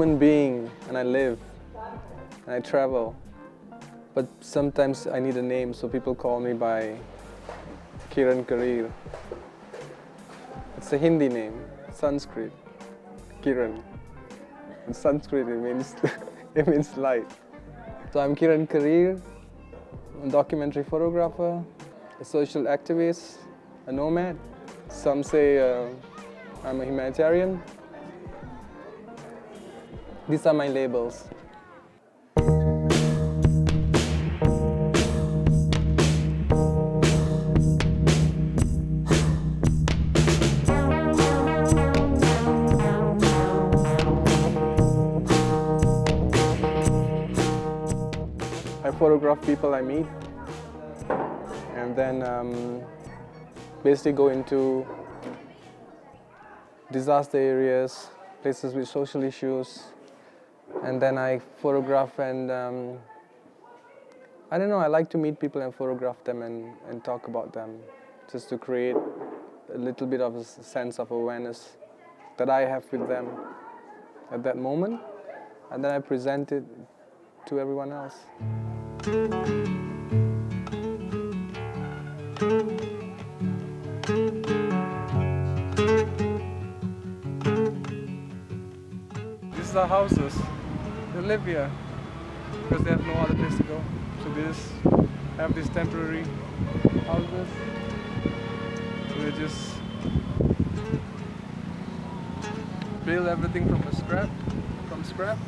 human being, and I live, and I travel. But sometimes I need a name, so people call me by Kiran Kreer. It's a Hindi name, Sanskrit, Kiran. In Sanskrit it means, it means light. So I'm Kiran Kreer, a documentary photographer, a social activist, a nomad. Some say I'm a humanitarian. These are my labels. I photograph people I meet, and then basically go into disaster areas, places with social issues, and then I photograph and I don't know, I like to meet people and photograph them and talk about them, just to create a little bit of a sense of awareness that I have with them at that moment, and then I present it to everyone else. These are houses. They live here because they have no other place to go. So they just have these temporary houses. So they just build everything from scrap.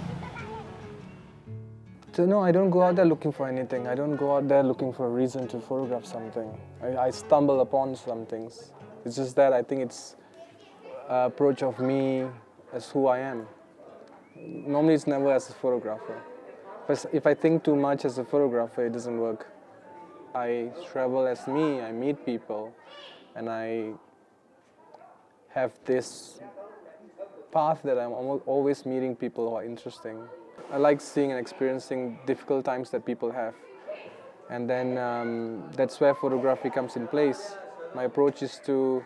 So no, I don't go out there looking for anything. I don't go out there looking for a reason to photograph something. I stumble upon some things. It's just that I think it's an approach of me as who I am. Normally it's never as a photographer. But if I think too much as a photographer, it doesn't work. I travel as me, I meet people, and I have this path that I'm always meeting people who are interesting. I like seeing and experiencing difficult times that people have. And then that's where photography comes in place. My approach is to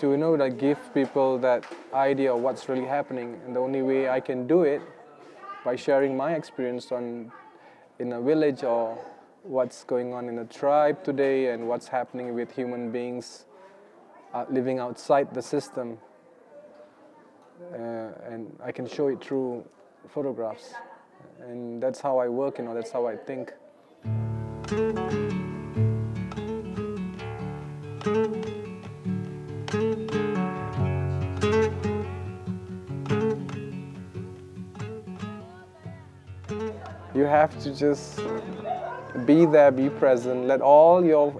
like give people that idea of what's really happening. And the only way I can do it by sharing my experience in a village, or what's going on in a tribe today, and what's happening with human beings living outside the system. And I can show it through photographs, and that's how I work, that's how I think. You have to just be there, be present, let all your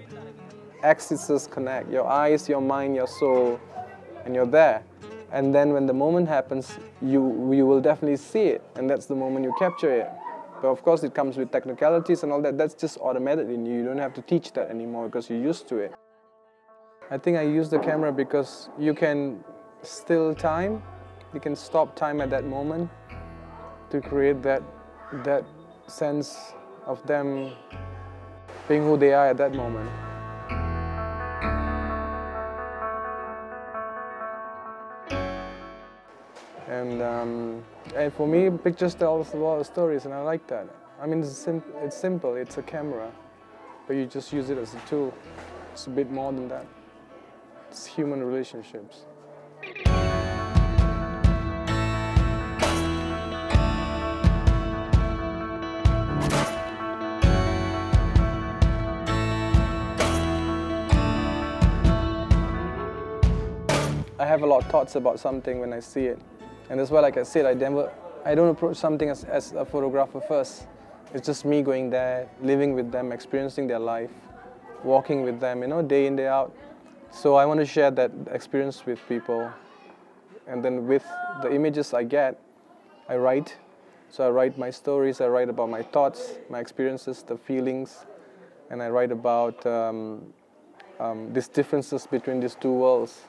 axes connect, your eyes, your mind, your soul, and you're there. And then when the moment happens, you will definitely see it, and that's the moment you capture it. But of course it comes with technicalities and all that. That's just automatic in you. You don't have to teach that anymore because you're used to it. I think I use the camera because you can still time. You can stop time at that moment to create that sense of them being who they are at that moment. And for me, pictures tell a lot of stories, and I like that. I mean, it's simple, it's a camera, but you just use it as a tool. It's a bit more than that. It's human relationships. I have a lot of thoughts about something when I see it. And that's why, like I said, I don't approach something as a photographer first. It's just me going there, living with them, experiencing their life, walking with them, day in, day out. So I want to share that experience with people. And then with the images I get, I write. So I write my stories, I write about my thoughts, my experiences, the feelings, and I write about these differences between these two worlds.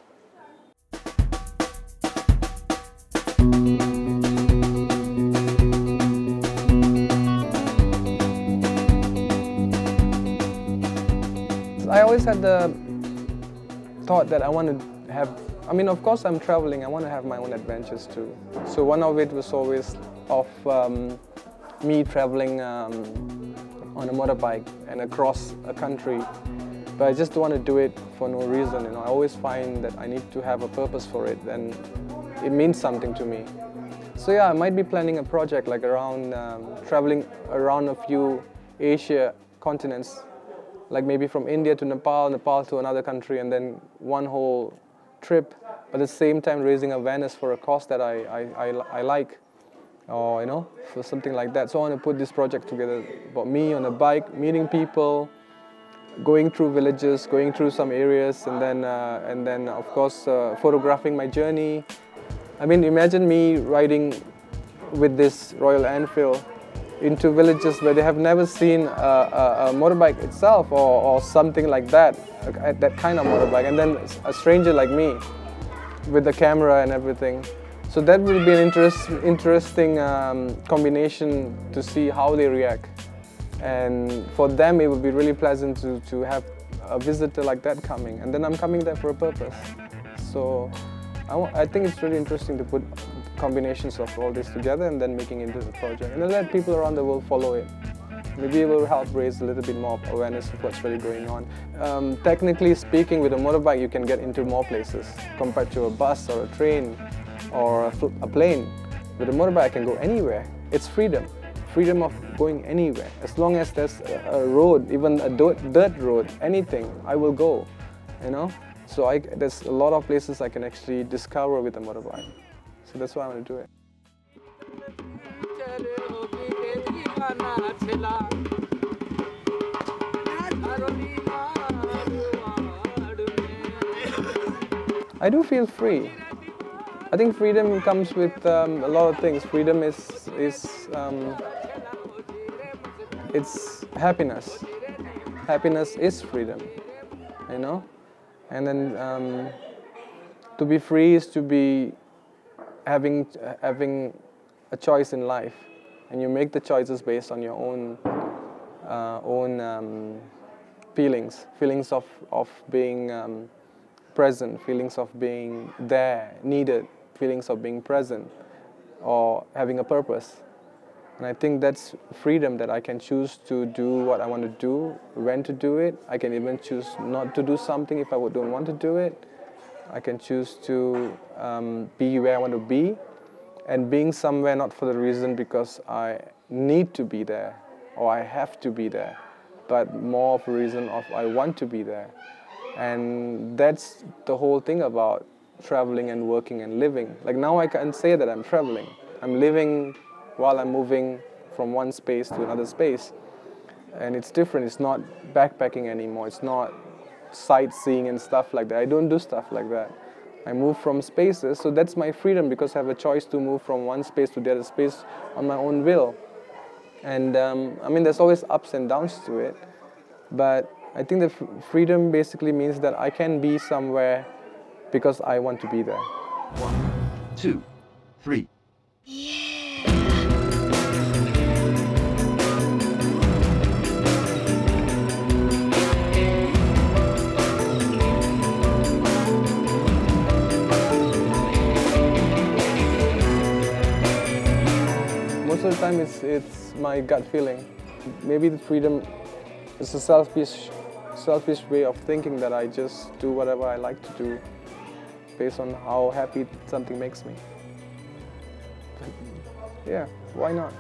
I always had the thought that I want to have I mean, of course I'm traveling, I want to have my own adventures too. So one of it was always of me traveling on a motorbike and across a country. But I just don't want to do it for no reason, you know. I always find that I need to have a purpose for it, and it means something to me. So yeah, I might be planning a project like around traveling around a few Asia continents, like maybe from India to Nepal, Nepal to another country, and then one whole trip, but at the same time raising awareness for a cause that I like, or you know, for something like that. So I want to put this project together about me on a bike, meeting people, going through villages, going through some areas, and then of course photographing my journey. I mean, imagine me riding with this Royal Enfield into villages where they have never seen a motorbike itself, or something like that kind of motorbike, and then a stranger like me with the camera and everything. So that will be an interesting combination to see how they react. And for them, it would be really pleasant to have a visitor like that coming. And then I'm coming there for a purpose. So I think it's really interesting to put combinations of all this together and then making it into the project. And then let people around the world follow it. Maybe it will help raise a little bit more awareness of what's really going on. Technically speaking, with a motorbike, you can get into more places compared to a bus or a train or a plane. With a motorbike, I can go anywhere. It's freedom. Freedom of going anywhere. As long as there's a road, even a dirt road, anything, I will go, you know? So there's a lot of places I can actually discover with a motorbike. So that's why I want to do it. I do feel free. I think freedom comes with a lot of things. Freedom is it's happiness. Happiness is freedom, you know? And then to be free is to be having a choice in life, and you make the choices based on your own feelings of being present, feelings of being there, needed, feelings of being present, or having a purpose. And I think that's freedom, that I can choose to do what I want to do, when to do it. I can even choose not to do something if I don't want to do it. I can choose to be where I want to be, and being somewhere not for the reason because I need to be there or I have to be there, but more of a reason of I want to be there. And that's the whole thing about traveling and working and living. Like now I can say that I'm traveling. I'm living while I'm moving from one space to another space. And it's different. It's not backpacking anymore. It's not sightseeing and stuff like that. I don't do stuff like that. I move from spaces, so that's my freedom, because I have a choice to move from one space to the other space on my own will. And I mean, there's always ups and downs to it, but I think that freedom basically means that I can be somewhere because I want to be there. 1, 2, 3. Most of the time it's my gut feeling. Maybe the freedom is a selfish way of thinking, that I just do whatever I like to do based on how happy something makes me. Yeah, why not?